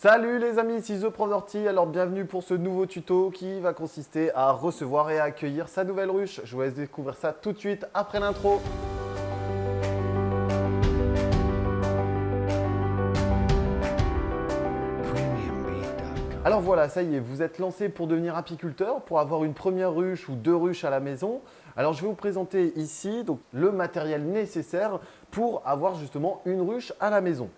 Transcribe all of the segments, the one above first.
Salut les amis, ici The Prof d'Ortie. Alors bienvenue pour ce nouveau tuto qui va consister à recevoir et à accueillir sa nouvelle ruche. Je vous laisse découvrir ça tout de suite après l'intro. Alors voilà, ça y est, vous êtes lancé pour devenir apiculteur, pour avoir une première ruche ou deux ruches à la maison. Alors je vais vous présenter ici donc, le matériel nécessaire pour avoir justement une ruche à la maison.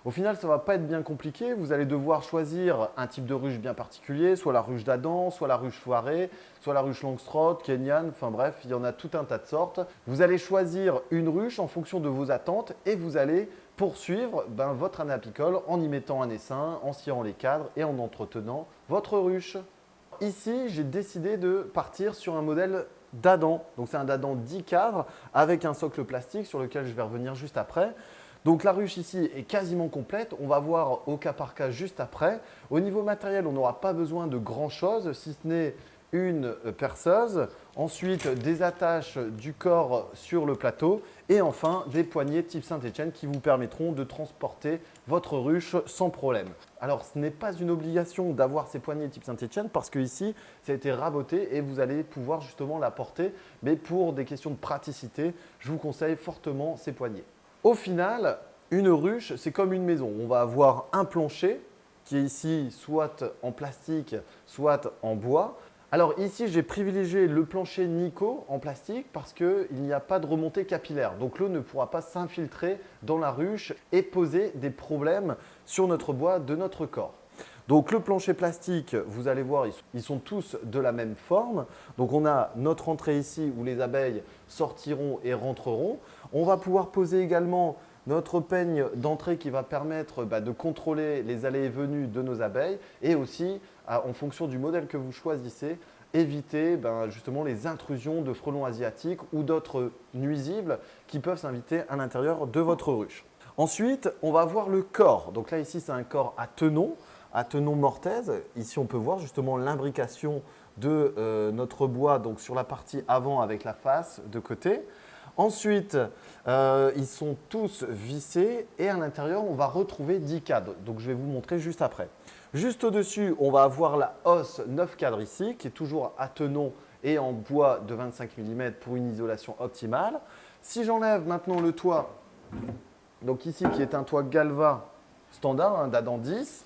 Au final, ça ne va pas être bien compliqué. Vous allez devoir choisir un type de ruche bien particulier, soit la ruche d'Adam, soit la ruche foirée, soit la ruche Langstroth, Kenyan, enfin bref, il y en a tout un tas de sortes. Vous allez choisir une ruche en fonction de vos attentes et vous allez poursuivre votre année apicole en y mettant un essaim, en sciant les cadres et en entretenant votre ruche. Ici, j'ai décidé de partir sur un modèle d'Adam. Donc c'est un d'Adam 10 cadres avec un socle plastique sur lequel je vais revenir juste après. Donc la ruche ici est quasiment complète, on va voir au cas par cas juste après. Au niveau matériel, on n'aura pas besoin de grand chose, si ce n'est une perceuse, ensuite des attaches du corps sur le plateau et enfin des poignées type Saint-Étienne qui vous permettront de transporter votre ruche sans problème. Alors ce n'est pas une obligation d'avoir ces poignées type Saint-Étienne parce que ici ça a été raboté et vous allez pouvoir justement la porter, mais pour des questions de praticité, je vous conseille fortement ces poignées. Au final, une ruche, c'est comme une maison. On va avoir un plancher qui est ici soit en plastique, soit en bois. Alors ici, j'ai privilégié le plancher Nico en plastique parce qu'il n'y a pas de remontée capillaire. Donc l'eau ne pourra pas s'infiltrer dans la ruche et poser des problèmes sur notre bois de notre corps. Donc le plancher plastique, vous allez voir, ils sont tous de la même forme. Donc on a notre entrée ici où les abeilles sortiront et rentreront. On va pouvoir poser également notre peigne d'entrée qui va permettre de contrôler les allées et venues de nos abeilles et aussi, en fonction du modèle que vous choisissez, éviter justement les intrusions de frelons asiatiques ou d'autres nuisibles qui peuvent s'inviter à l'intérieur de votre ruche. Ensuite, on va voir le corps. Donc là, ici, c'est un corps à tenon mortaise. Ici, on peut voir justement l'imbrication de notre bois donc sur la partie avant avec la face de côté. Ensuite, ils sont tous vissés et à l'intérieur, on va retrouver 10 cadres. Donc, je vais vous montrer juste après. Juste au-dessus, on va avoir la hausse 9 cadres ici qui est toujours à tenon et en bois de 25 mm pour une isolation optimale. Si j'enlève maintenant le toit, donc ici qui est un toit Galva standard d'Adam 10,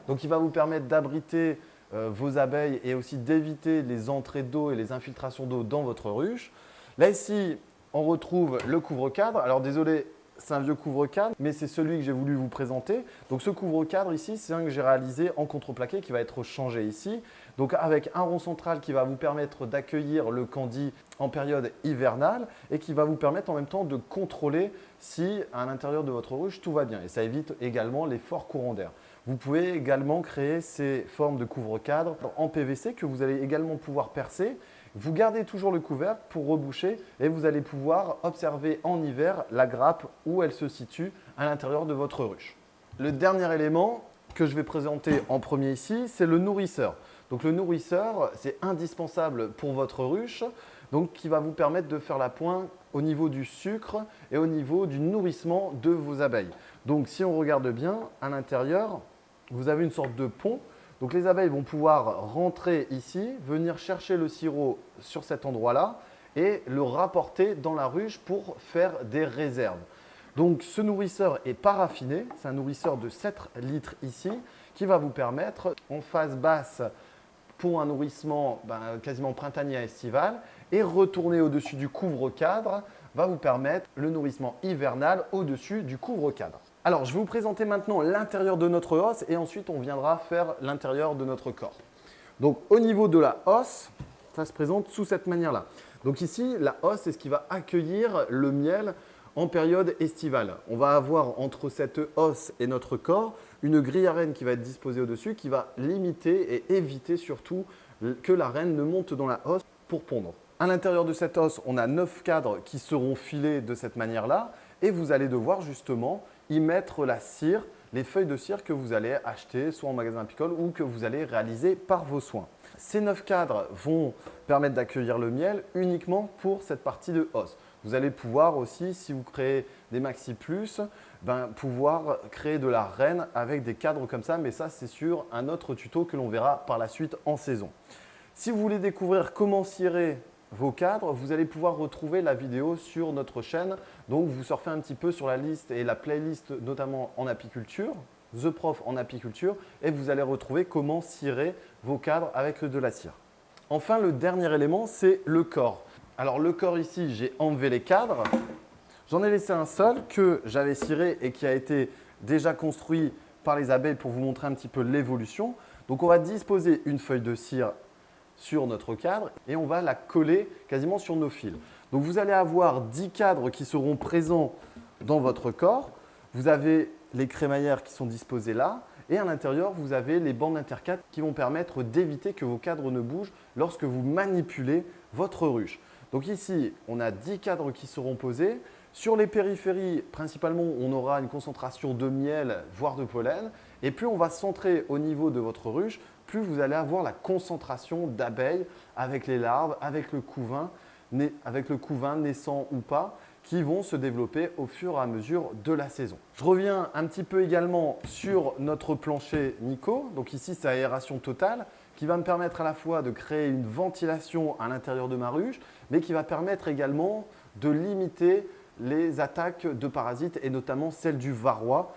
donc il va vous permettre d'abriter vos abeilles et aussi d'éviter les entrées d'eau et les infiltrations d'eau dans votre ruche. Là ici, on retrouve le couvre-cadre. Alors désolé, c'est un vieux couvre-cadre, mais c'est celui que j'ai voulu vous présenter. Donc ce couvre-cadre ici, c'est un que j'ai réalisé en contreplaqué qui va être changé ici. Donc avec un rond central qui va vous permettre d'accueillir le candie en période hivernale et qui va vous permettre en même temps de contrôler si à l'intérieur de votre ruche tout va bien. Et ça évite également les forts courants d'air. Vous pouvez également créer ces formes de couvre-cadre en PVC que vous allez également pouvoir percer. Vous gardez toujours le couvercle pour reboucher et vous allez pouvoir observer en hiver la grappe où elle se situe à l'intérieur de votre ruche. Le dernier élément que je vais présenter en premier ici, c'est le nourrisseur. Donc le nourrisseur, c'est indispensable pour votre ruche, donc qui va vous permettre de faire la pointe au niveau du sucre et au niveau du nourrissement de vos abeilles. Donc si on regarde bien, à l'intérieur, vous avez une sorte de pont. Donc les abeilles vont pouvoir rentrer ici, venir chercher le sirop sur cet endroit-là et le rapporter dans la ruche pour faire des réserves. Donc ce nourrisseur est paraffiné, c'est un nourrisseur de 7 litres ici qui va vous permettre en phase basse pour un nourrissement quasiment printanier à estival et retourner au-dessus du couvre-cadre va vous permettre le nourrissement hivernal au-dessus du couvre-cadre. Alors, je vais vous présenter maintenant l'intérieur de notre hausse et ensuite on viendra faire l'intérieur de notre corps. Donc, au niveau de la hausse, ça se présente sous cette manière-là. Donc ici, la hausse, c'est ce qui va accueillir le miel en période estivale. On va avoir entre cette hausse et notre corps une grille à reine qui va être disposée au-dessus qui va limiter et éviter surtout que la reine ne monte dans la hausse pour pondre. À l'intérieur de cette hausse, on a 9 cadres qui seront filés de cette manière-là et vous allez devoir justement y mettre la cire, les feuilles de cire que vous allez acheter soit en magasin apicole ou que vous allez réaliser par vos soins. Ces 9 cadres vont permettre d'accueillir le miel uniquement pour cette partie de hausse. vous allez pouvoir aussi, si vous créez des maxi plus, pouvoir créer de la reine avec des cadres comme ça. Mais ça, c'est sur un autre tuto que l'on verra par la suite en saison. Si vous voulez découvrir comment cirer vos cadres, vous allez pouvoir retrouver la vidéo sur notre chaîne. Donc, vous surfez un petit peu sur la liste et la playlist, notamment en apiculture, The Prof en apiculture, et vous allez retrouver comment cirer vos cadres avec de la cire. Enfin, le dernier élément, c'est le corps. Alors, le corps ici, j'ai enlevé les cadres. J'en ai laissé un seul que j'avais ciré et qui a été déjà construit par les abeilles pour vous montrer un petit peu l'évolution. Donc, on va disposer une feuille de cire sur notre cadre et on va la coller quasiment sur nos fils. Donc, vous allez avoir 10 cadres qui seront présents dans votre corps. Vous avez les crémaillères qui sont disposées là. Et à l'intérieur, vous avez les bandes intercadres qui vont permettre d'éviter que vos cadres ne bougent lorsque vous manipulez votre ruche. Donc ici, on a 10 cadres qui seront posés. Sur les périphéries, principalement, on aura une concentration de miel, voire de pollen. Et plus on va centrer au niveau de votre ruche, plus vous allez avoir la concentration d'abeilles avec les larves, avec le couvain naissant ou pas, qui vont se développer au fur et à mesure de la saison. Je reviens un petit peu également sur notre plancher Nico. Donc ici, c'est aération totale qui va me permettre à la fois de créer une ventilation à l'intérieur de ma ruche, mais qui va permettre également de limiter les attaques de parasites et notamment celle du varroa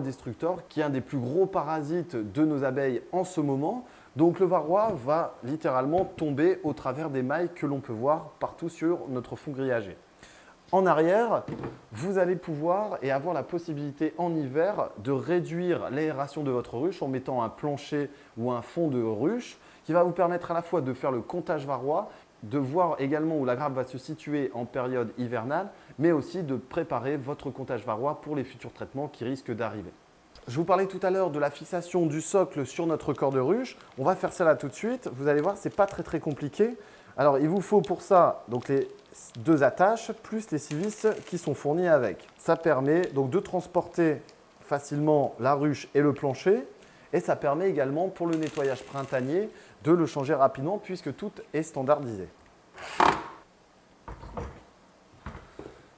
destructeur, qui est un des plus gros parasites de nos abeilles en ce moment. Donc le varroa va littéralement tomber au travers des mailles que l'on peut voir partout sur notre fond grillagé. En arrière, vous allez pouvoir et avoir la possibilité en hiver de réduire l'aération de votre ruche en mettant un plancher ou un fond de ruche qui va vous permettre à la fois de faire le comptage varroa, de voir également où la grappe va se situer en période hivernale, mais aussi de préparer votre comptage varroa pour les futurs traitements qui risquent d'arriver. Je vous parlais tout à l'heure de la fixation du socle sur notre corps de ruche. On va faire ça là tout de suite. Vous allez voir, ce n'est pas très compliqué. Alors, il vous faut pour ça donc les 2 attaches plus les 6 vis qui sont fournis avec. Ça permet donc de transporter facilement la ruche et le plancher et ça permet également pour le nettoyage printanier de le changer rapidement puisque tout est standardisé.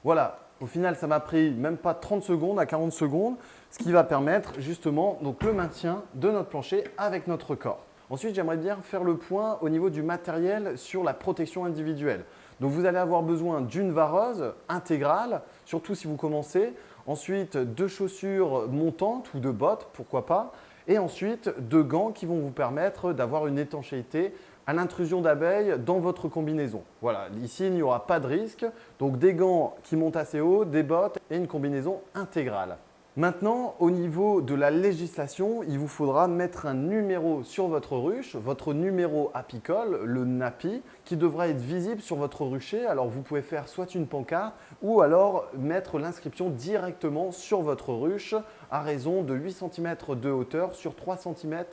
Voilà, au final, ça m'a pris même pas 30 secondes à 40 secondes, ce qui va permettre justement donc, le maintien de notre plancher avec notre corps. Ensuite, j'aimerais bien faire le point au niveau du matériel sur la protection individuelle. Donc, vous allez avoir besoin d'une vareuse intégrale, surtout si vous commencez. Ensuite, 2 chaussures montantes ou de bottes, pourquoi pas. Et ensuite, 2 gants qui vont vous permettre d'avoir une étanchéité à l'intrusion d'abeilles dans votre combinaison. Voilà, ici, il n'y aura pas de risque. Donc, des gants qui montent assez haut, des bottes et une combinaison intégrale. Maintenant, au niveau de la législation, il vous faudra mettre un numéro sur votre ruche, votre numéro apicole, le NAPI, qui devra être visible sur votre rucher. Alors, vous pouvez faire soit une pancarte ou alors mettre l'inscription directement sur votre ruche à raison de 8 cm de hauteur sur 3 cm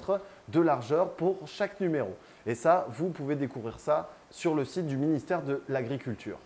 de largeur pour chaque numéro. Et ça, vous pouvez découvrir ça sur le site du ministère de l'Agriculture.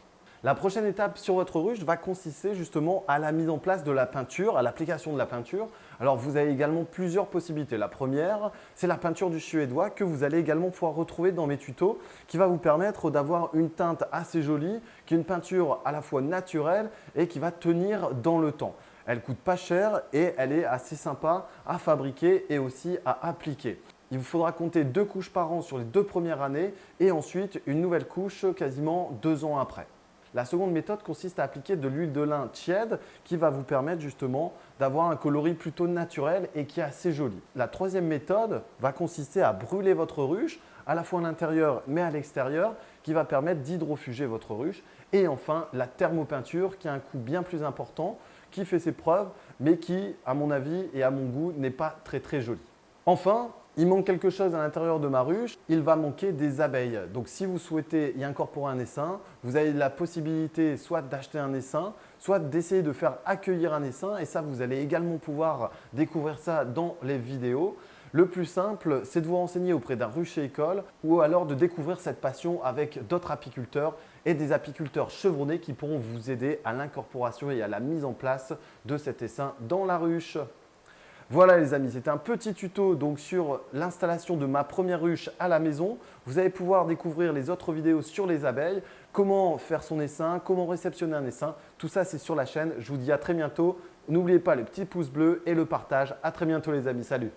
La prochaine étape sur votre ruche va consister justement à la mise en place de la peinture, à l'application de la peinture. Alors, vous avez également plusieurs possibilités. La première, c'est la peinture du suédois que vous allez également pouvoir retrouver dans mes tutos qui va vous permettre d'avoir une teinte assez jolie, qui est une peinture à la fois naturelle et qui va tenir dans le temps. Elle ne coûte pas cher et elle est assez sympa à fabriquer et aussi à appliquer. Il vous faudra compter 2 couches par an sur les 2 premières années et ensuite une nouvelle couche quasiment 2 ans après. La seconde méthode consiste à appliquer de l'huile de lin tiède qui va vous permettre justement d'avoir un coloris plutôt naturel et qui est assez joli. La troisième méthode va consister à brûler votre ruche à la fois à l'intérieur mais à l'extérieur qui va permettre d'hydrofuger votre ruche. Et enfin, la thermopeinture qui a un coût bien plus important, qui fait ses preuves mais qui, à mon avis et à mon goût, n'est pas très joli. Enfin, il manque quelque chose à l'intérieur de ma ruche, il va manquer des abeilles. Donc si vous souhaitez y incorporer un essaim, vous avez la possibilité soit d'acheter un essaim, soit d'essayer de faire accueillir un essaim. Et ça, vous allez également pouvoir découvrir ça dans les vidéos. Le plus simple, c'est de vous renseigner auprès d'un rucher école ou alors de découvrir cette passion avec d'autres apiculteurs et des apiculteurs chevronnés qui pourront vous aider à l'incorporation et à la mise en place de cet essaim dans la ruche. Voilà les amis, c'était un petit tuto donc sur l'installation de ma première ruche à la maison. Vous allez pouvoir découvrir les autres vidéos sur les abeilles. comment faire son essaim, comment réceptionner un essaim. Tout ça, c'est sur la chaîne. Je vous dis à très bientôt. N'oubliez pas le petit pouce bleu et le partage. À très bientôt les amis. Salut!